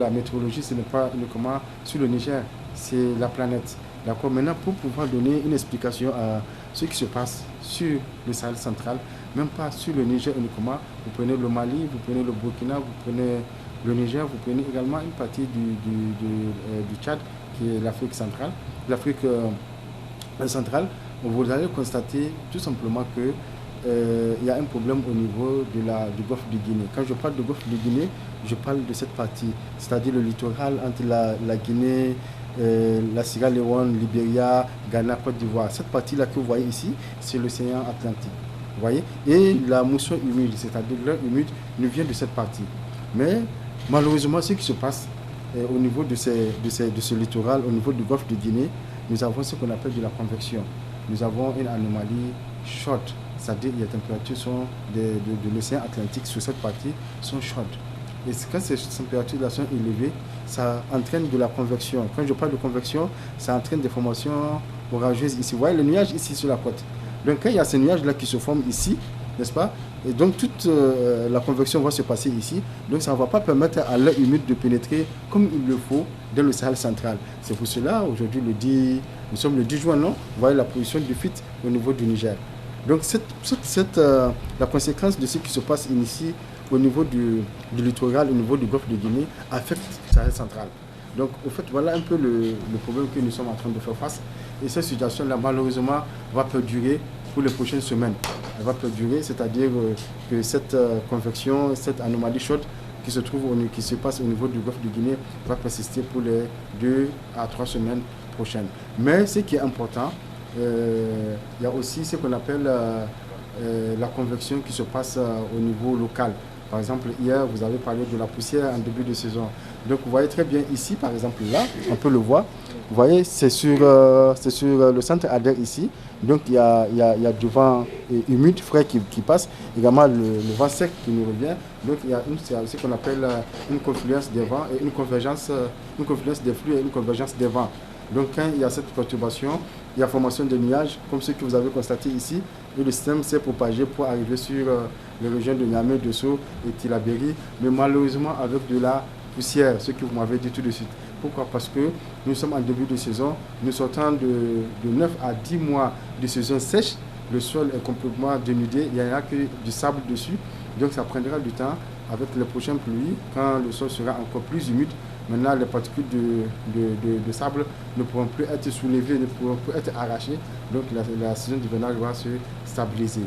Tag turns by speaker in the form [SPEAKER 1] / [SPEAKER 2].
[SPEAKER 1] La météorologie, ce n'est pas uniquement sur le Niger, c'est la planète. D'accord. Maintenant, pour pouvoir donner une explication à ce qui se passe sur le Sahel central, même pas sur le Niger uniquement, vous prenez le Mali, vous prenez le Burkina, vous prenez le Niger, vous prenez également une partie du Tchad, qui est l'Afrique centrale, l'Afrique centrale, vous allez constater tout simplement que il y a un problème au niveau du golfe de Guinée. Quand je parle du golfe de Guinée, je parle de cette partie, c'est-à-dire le littoral entre la Guinée, la Sierra Leone, Libéria, Ghana, Côte d'Ivoire. Cette partie-là que vous voyez ici, c'est l'océan Atlantique. Vous voyez. Et la mousson humide, c'est-à-dire l'air humide, nous vient de cette partie. Mais malheureusement, ce qui se passe au niveau de ce littoral, au niveau du golfe de Guinée, nous avons ce qu'on appelle de la convection. Nous avons une anomalie chaude, c'est-à-dire que les températures de l'océan Atlantique sur cette partie sont chaudes. Et quand ces températures-là sont élevées, ça entraîne de la convection. Quand je parle de convection, ça entraîne des formations orageuses ici. Vous voyez le nuage ici sur la côte. Donc quand il y a ces nuages-là qui se forment ici, n'est-ce pas? Et donc toute la convection va se passer ici. Donc ça ne va pas permettre à l'air humide de pénétrer comme il le faut dans le Sahel central. C'est pour cela, aujourd'hui, nous sommes le 10 juin, non? Vous voyez la position du FIT au niveau du Niger. Donc la conséquence de ce qui se passe ici au niveau du littoral, au niveau du golfe de Guinée, affecte le Sahel central. Donc, au fait, voilà un peu le problème que nous sommes en train de faire face. Et cette situation-là, malheureusement, va perdurer pour les prochaines semaines. Elle va perdurer, c'est-à-dire que cette convection, cette anomalie chaude qui se passe au niveau du golfe de Guinée va persister pour les 2 à 3 semaines prochaines. Mais ce qui est important, il y a aussi ce qu'on appelle la convection qui se passe au niveau local. Par exemple, hier, vous avez parlé de la poussière en début de saison. Donc, vous voyez très bien ici, par exemple, là, on peut le voir. Vous voyez, c'est sur le centre Ader ici. Donc, il y a du vent humide, frais qui passe. Également, le vent sec qui nous revient. Donc, il y a ce qu'on appelle une confluence des vents et une confluence des flux et une convergence des vents. Donc, quand il y a cette perturbation, il y a formation de nuages, comme ce que vous avez constaté ici, et le système s'est propagé pour arriver sur les régions de Niamey, Dosso et Tillabéri, mais malheureusement avec de la poussière, ce que vous m'avez dit tout de suite. Pourquoi? Parce que nous sommes en début de saison, nous sortons de 9 à 10 mois de saison sèche, le sol est complètement dénudé, il n'y a que du sable dessus, donc ça prendra du temps avec les prochaines pluies, quand le sol sera encore plus humide. Maintenant, les particules de sable ne pourront plus être soulevées, ne pourront plus être arrachées. Donc, la saison hivernale va se stabiliser.